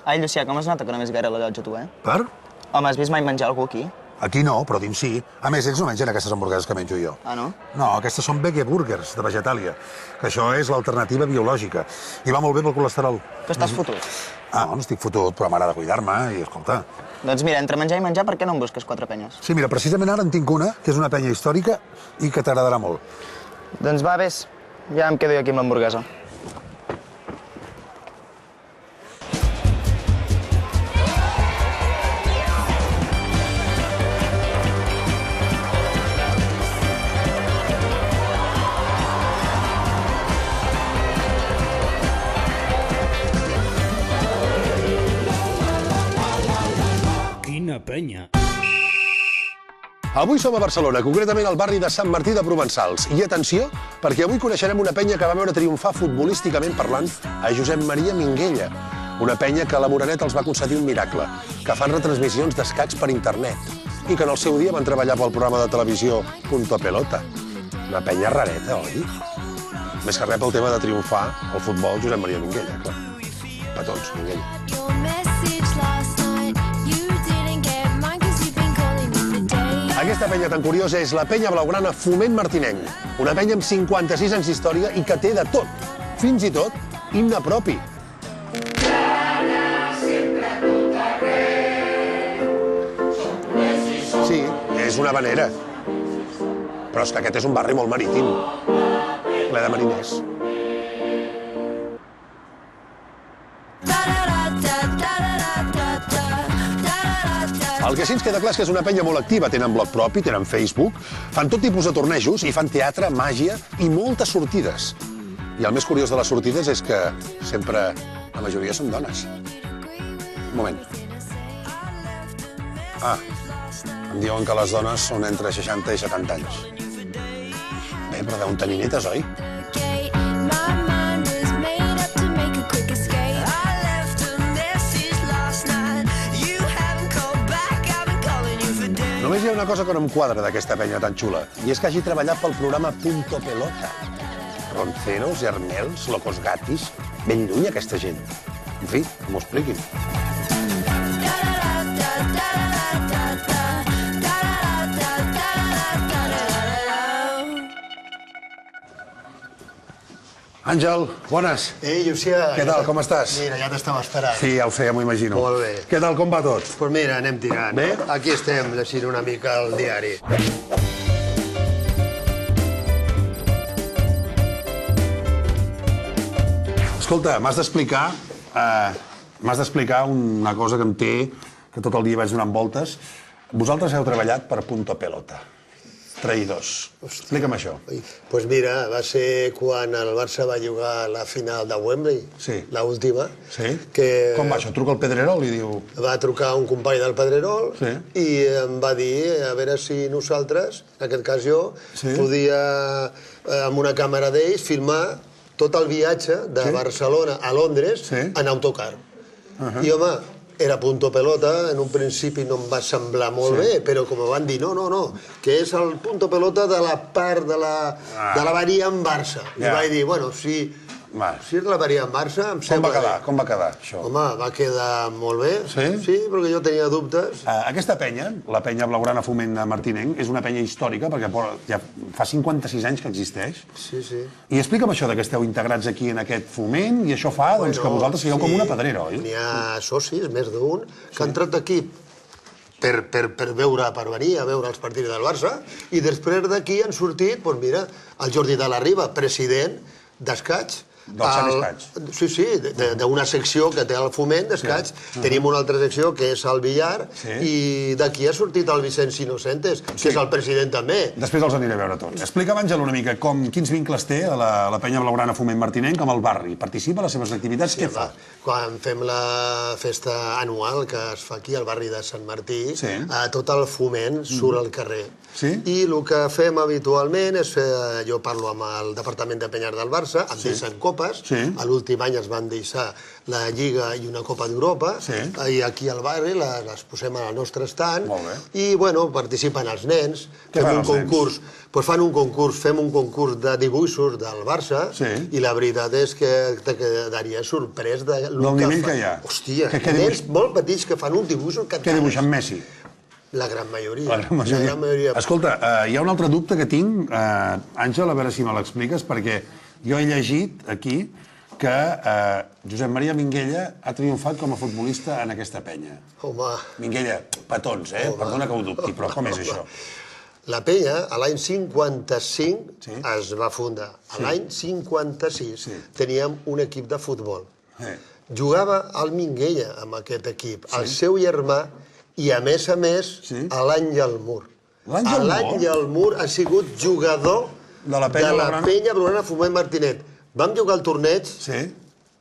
Ai, Llucià, com es nota que no més gaire la llotja, tu, eh? Per? Home, has vist mai menjar algú aquí? Aquí no, però dins sí. A més, ells no mengen aquestes hamburgueses que menjo jo. Ah, no? No, aquestes són veggie burgers, de Vegetàlia, que això és l'alternativa biològica. I va molt bé pel colesterol. Tu estàs fotut. Ah, no estic fotut, però m'agrada cuidar-me i, escolta... Doncs mira, entre menjar i menjar, per què no en busques 4 penyes? Sí, mira, precisament ara en tinc una, que és una penya històrica i que t'agradarà molt. Doncs va, vés. Ja em quedo jo aquí amb l'hamburguesa. Quina penya. Avui som a Barcelona, concretament al barri de Sant Martí de Provençals. I atenció, perquè avui coneixerem una penya que va veure triomfar futbolísticament parlant a Josep Maria Minguella. Una penya que a la Moreneta els va concedir un miracle, que fan retransmissions d'escacs per internet i que en el seu dia van treballar pel programa de televisió Punto Pelota. Una penya rareta, oi? Més que res pel tema de triomfar al futbol Josep Maria Minguella, clar. Petons, Minguella. Aquesta penya tan curiosa és la penya blaugrana Foment Martinenc. Una penya amb 56 anys d'història i que té de tot. Fins i tot, himne propi. Sí, és una havanera. Però és que aquest és un barri molt marítim. Ple de mariners. El que sí ens queda clar és que és una penya molt activa. Tenen blog propi, tenen Facebook, fan tot tipus de tornejos i fan teatre, màgia i moltes sortides. I el més curiós de les sortides és que sempre la majoria són dones. Un moment. Ah, em diuen que les dones són entre 60 i 70 anys. Bé, però deuen tenir netes, oi? Només hi ha una cosa que no em quadra d'aquesta penya tan xula, i és que hagi treballat pel programa Punto Pelota. Ronceros, Hermels, Locos Gatis... Ben lluny, aquesta gent. En fi, que m'ho expliquin. Àngel, bones. Ei, Llucià. Què tal, com estàs? Mira, ja t'estava esperant. Sí, ja ho sé, ja m'ho imagino. Molt bé. Què tal, com va tot? Doncs mira, anem tirant. Bé? Aquí estem, llegint una mica el diari. Escolta, m'has d'explicar una cosa que em té, que tot el dia vaig donant voltes. Vosaltres heu treballat per Punto Pelota. Traïdors. Explica'm això. Doncs mira, va ser quan el Barça va jugar la final de Wembley, Sí. l'última. Sí? Que Com va això? Truca el Pedrerol i diu... va trucar un company del Pedrerol Sí. i em va dir a veure si nosaltres, en aquest cas jo, Sí. podia, amb una càmera d'ells, filmar tot el viatge de Barcelona a Londres Sí. en autocar. I, home, era Punto Pelota, en un principi no em va semblar molt bé, però com van dir, no, que és el Punto Pelota de la part de la variant Barça. I vaig dir, bueno, si és la variant Barça, em sembla bé. Com va quedar, això? Home, va quedar molt bé. Sí? Sí, perquè jo tenia dubtes. Aquesta penya, la penya blaugrana Foment Martinenc, és una penya històrica, perquè ja fa 56 anys que existeix. Sí, sí. I explica'm això de que esteu integrats aquí en aquest foment, i això fa que vosaltres sigueu com una pedrera, oi? N'hi ha socis, més d'un, que han entrat aquí per venir a veure els partits del Barça, i després d'aquí han sortit, doncs mira, el Jordi de la Riba, president d'Escaig. Del Sant Escaig. Sí, d'una secció que té el Foment d'Escaig. Tenim una altra secció que és el Villar, i d'aquí ha sortit el Vicenç Innocentes, que és el president també. Després els aniré a veure tots. Explica'm, Àngel, una mica quins vincles té la penya blaugrana Foment Martinenc amb el barri. Participa a les seves activitats? Què fa? Quan fem la festa anual que es fa aquí al barri de Sant Martí, tot el Foment surt al carrer. I el que fem habitualment és fer, jo parlo amb el Departament de Penyes del Barça, amb ells en copa, Europes. Sí. A l'últim any es van deixar la Lliga i una Copa d'Europa. Sí. I aquí al barri les posem al nostre estand. Molt bé. I, bueno, participen els nens. Què fan els concurs. Pues fan un concurs, fem un concurs de dibuixos del Barça. Sí. I la veritat és que te quedaria sorprès del nivell que hi ha. Hòstia, Què nens molt petits que fan un dibuix que... Què dibuixen Messi? La gran majoria. La gran majoria. Escolta, hi ha un altre dubte que tinc, Àngel, a veure si me l'expliques, perquè jo he llegit aquí que Josep Maria Minguella ha triomfat com a futbolista en aquesta penya. Home... Minguella, petons, perdona que ho dubti, però com és això? La penya, a l'any 55, Sí. es va fundar. A l'any 56 teníem un equip de futbol. Jugava el Minguella amb aquest equip, el seu germà, i a més, l'Àngel Mur. L'Àngel Mur ha sigut jugador de la penya Blaugrana Foment Martinet. Vam jugar al torneig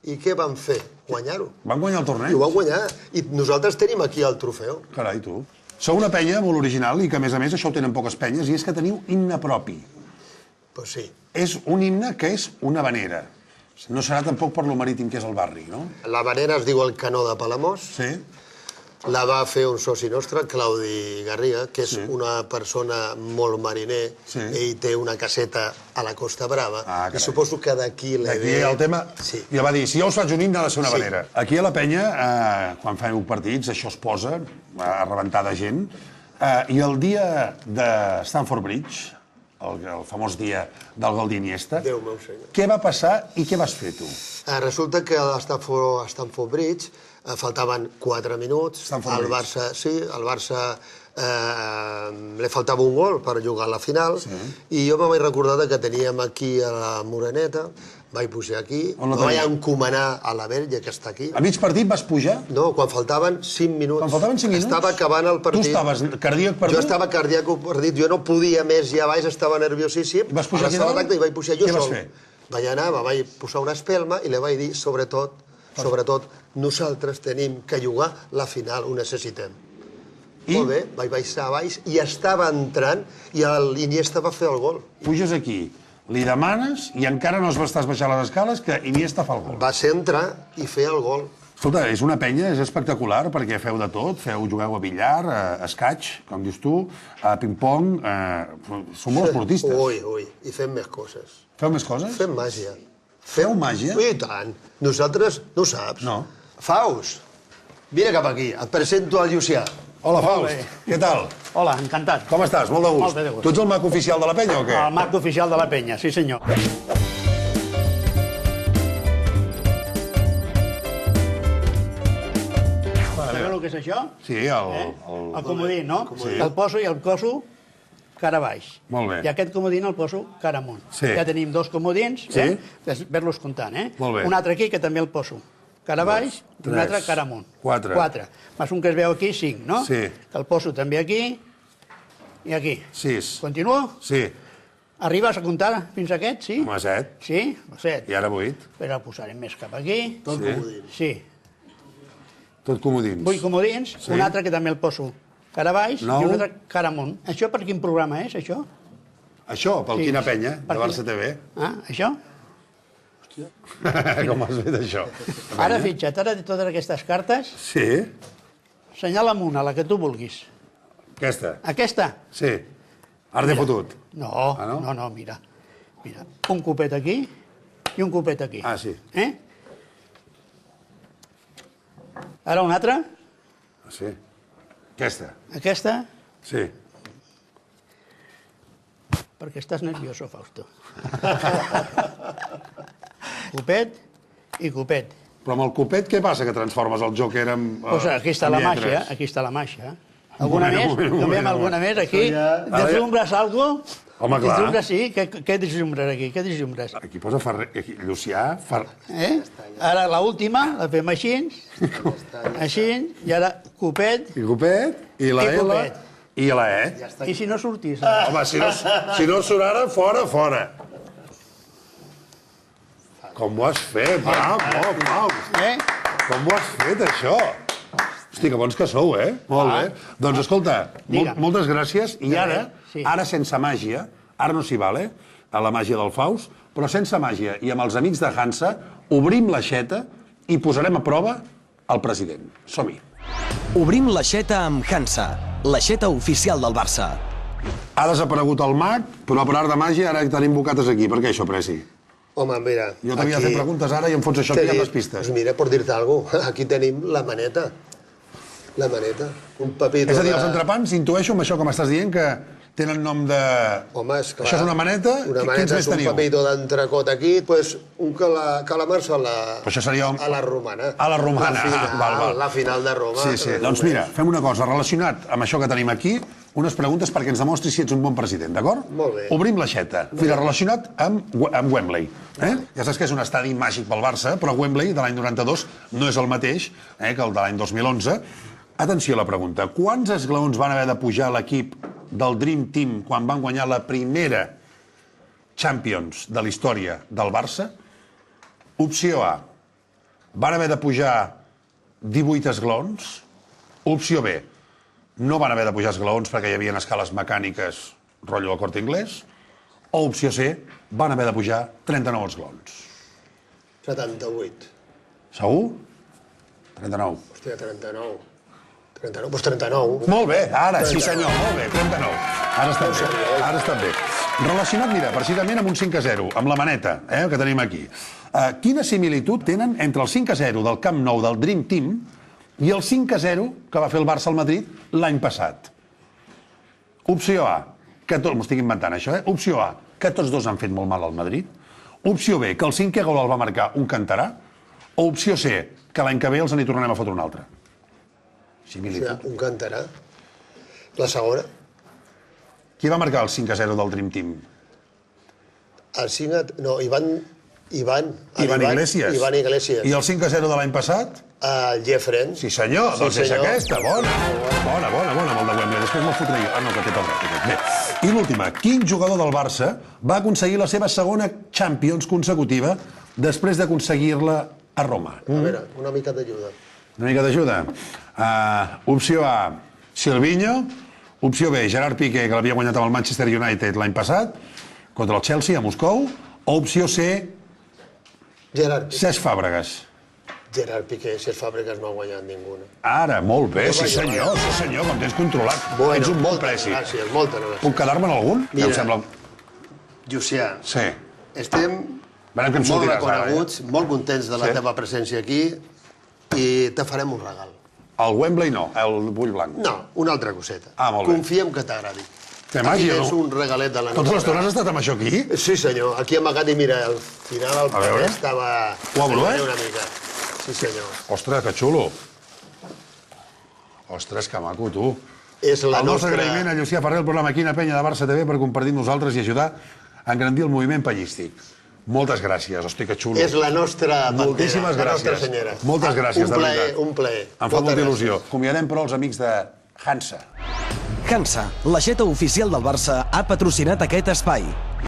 i què vam fer? Guanyar-ho. Van guanyar el torneig? I ho van guanyar. I nosaltres tenim aquí el trofeu. Carai, tu. Sou una penya molt original i que, a més, això ho tenen poques penyes, i és que teniu himne propi. Pues sí. És un himne que és una vanera. No serà tampoc per lo marítim que és el barri, no? La vanera es diu el Canó de Palamós. Sí. La va fer un soci nostre, Claudi Garriga, que és una persona molt mariner. Ell té una caseta a la Costa Brava. I suposo que d'aquí l'he D'aquí el tema... I va dir, si jo us faig un himne, ha de ser una vanera. Aquí a la penya, quan fem partits, això es posa a rebentar de gent. I el dia de Stamford Bridge, el famós dia del gol d'Iniesta, Déu meu senyor. Què va passar i què vas fer tu? Resulta que a Stamford Bridge faltaven 4 minuts. Al Barça li faltava un gol per jugar a la final. I jo me vaig recordar que teníem aquí a la Moreneta, vaig pujar aquí, me vaig encomanar a la Verge, que està aquí. A mig partit vas pujar? No, quan faltaven 5 minuts. Quan faltaven 5 minuts? Estava acabant el partit. Tu estaves cardíac perdut? Jo estava cardíac perdut, jo no podia més, ja baix, estava nerviosíssim. I vas pujar aquí dalt? I vaig pujar jo sol. Què vas fer? Vaig anar, me vaig posar una espelma i li vaig dir, sobretot, nosaltres tenim que jugar la final, ho necessitem. Molt bé, vaig baixar a baix i estava entrant i l'Iniesta va fer el gol. Puges aquí, li demanes i encara no estàs baixant les escales que Iniesta fa el gol. Va ser entrar i fer el gol. Escolta, és una penya, és espectacular, perquè feu de tot, jugueu a billar, a escaig, com dius tu, a ping-pong, som molt esportistes. Ui, i fem més coses. Feu més coses? Fem màgia. Feu màgia? I tant. Nosaltres, no saps? No. Faust, vine cap aquí, et presento al Llucià. Hola, Faust. Què tal? Hola, encantat. Com estàs? Molt de gust. Molt bé de gust. Tu ets el mag oficial de la penya o què? El mag oficial de la penya, sí senyor. Sabeu el que és això? Sí, El comodí, no? El poso i el coso cara baix. Molt bé. I aquest comodín el poso cara amunt. Sí. Ja tenim 2 comodins, ver-los comptant, Molt bé. Un altre aquí, que també el poso cara baix, i un altre cara amunt. 4. Més un que es veu aquí, 5, no? Sí. Que el poso també aquí i aquí. 6. Continuo? Sí. Arribes a comptar fins a aquest, sí? Home, 7. Sí? 7. I ara 8. Però el posarem més cap aquí. Tot comodín. Sí. Tot comodins. 8 comodins, un altre que també el poso cara baix i un altre cara amunt. Això per quin programa és, això? Això, pel Quina Penya, de Barça TV. Ah, això? Com has fet això? Ara fitxa't, ara de totes aquestes cartes, Sí? senyala amunt, a la que tu vulguis. Aquesta? Aquesta? Sí. Art de fotut? No, no, mira. Mira, un copet aquí i un copet aquí. Ah, sí. Ara un altre. Sí. Aquesta? Aquesta, Sí. perquè estàs nervioso, Fausto. Copet i copet. Però amb el copet què passa, que transformes el Joker en... Pues aquí està la màgia, aquí està la màgia. Alguna més? Canviem alguna més aquí? Deslumbres algo? Home, clar. Deslumbres, sí. Què deslumbres aquí? Què deslumbres? Aquí posa Llucià... Ara l'última, la fem així, així, i ara copet I copet, i la I L, copet. i la E. i si no sortís. Home, si no surt ara, fora. Com ho has fet? Pau. Com ho has fet, això? Hosti, que bons que sou, Molt bé. Doncs, escolta, moltes gràcies. I ara sense màgia, ara no s'hi val, a la màgia del Faust, però sense màgia i amb els amics de Hansa, obrim l'aixeta i posarem a prova el president. Som-hi. Obrim l'aixeta amb Hansa, l'aixeta oficial del Barça. Ha desaparegut el mag, però per art de màgia ara tenim bocates aquí. Per què això, Preci? Home, mira... Jo t'havia de fer preguntes ara i em fots això aquí amb les pistes. Pues mira, per dir-te alguna cosa, aquí tenim la maneta. La maneta. Un papito... És a dir, els entrepans, intueixo amb això que m'estàs dient, que tenen nom de... Home, esclar. Això és una maneta? Una Quins maneta més és un teniu? papito d'entrecot aquí, pues, un calamars a la... Però això seria... A la romana. A la romana, val. La final de Roma. Sí. Doncs mira, fem una cosa, relacionat amb això que tenim aquí, unes preguntes perquè ens demostri si ets un bon president, d'acord? Molt bé. Obrim l'aixeta. Mira, relacionat amb Wembley. Ja saps que és un estadi màgic pel Barça, però Wembley, de l'any 92, no és el mateix que el de l'any 2011. Atenció a la pregunta. Quants esglaons van haver de pujar l'equip del Dream Team quan van guanyar la primera Champions de la història del Barça? Opció A. Van haver de pujar 18 esglaons? Opció B. No van haver de pujar esglaons perquè hi havia escales mecàniques rotllo al Corte Inglés? O opció C. Van haver de pujar 39 esglaons? 78. Segur? 39. Hòstia, 39. 39, doncs 39. Molt bé, ara, sí senyor, molt bé, 39. Ara està bé. Relacionat, mira, precisament amb un 5-0, amb la maneta, que tenim aquí. Quina similitud tenen entre el 5-0 del Camp Nou del Dream Team i el 5-0 que va fer el Barça al Madrid l'any passat? Opció A, m'ho estic inventant això, Opció A, que tots dos han fet molt mal al Madrid. Opció B, que el 5è gol el va marcar un canterà. O opció C, que l'any que ve els n'hi tornarem a fotre un altre. Similitud. Un canterà. La segona. Qui va marcar el 5-0 del Dream Team? El 5... No, Ivan Iglesias. Ivan Iglesias. I el 5-0 de l'any passat? El Jeffren. Sí senyor, doncs és aquesta, bona, molt de Wembley. Després me'l fotré jo. No, que té tot. Bé. I l'última, quin jugador del Barça va aconseguir la seva segona Champions consecutiva després d'aconseguir-la a Roma? A veure, una mica d'ajuda. Una mica d'ajuda. Opció A, Silvinho. Opció B, Gerard Piqué, que l'havia guanyat amb el Manchester United l'any passat, contra el Chelsea, a Moscou. O opció C, Cesc Fàbregas. Gerard Piqué, Cesc Fàbregas no ha guanyat ninguna. Ara, molt bé, sí senyor, com tens controlat. Ets un bon Preci. Gràcies, moltes gràcies. Puc quedar-me en algun? Mira, em sembla... Llucià, Sí. estem molt reconeguts, molt contents de la teva presència aquí i te farem un regal. El Wembley no, el Bull Blanc. No, una altra coseta. Molt bé. Confiem que t'agradi. Que màgia, no? Aquí és un regalet de la nostra... Tota l'estona has estat amb això aquí? Sí, senyor. Aquí amagat i mira, al final el paper estava... Ho obro, una mica. Sí, senyor. Ostres, que xulo. Ostres, que maco, tu. És la el nostre nostra... agraïment a Llucià Ferrer, el programa Quina Penya de Barça TV, per compartir amb nosaltres i ajudar a engrandir el moviment pallístic. Moltes gràcies, hosti, que xulo. És la nostra bandera, moltíssimes la nostra gràcies. senyora. Moltes gràcies, de veritat. Un plaer. Em fa molta il·lusió. Acomiadem, però, els amics de Hansa. Hansa, l'aixeta oficial del Barça, ha patrocinat aquest espai.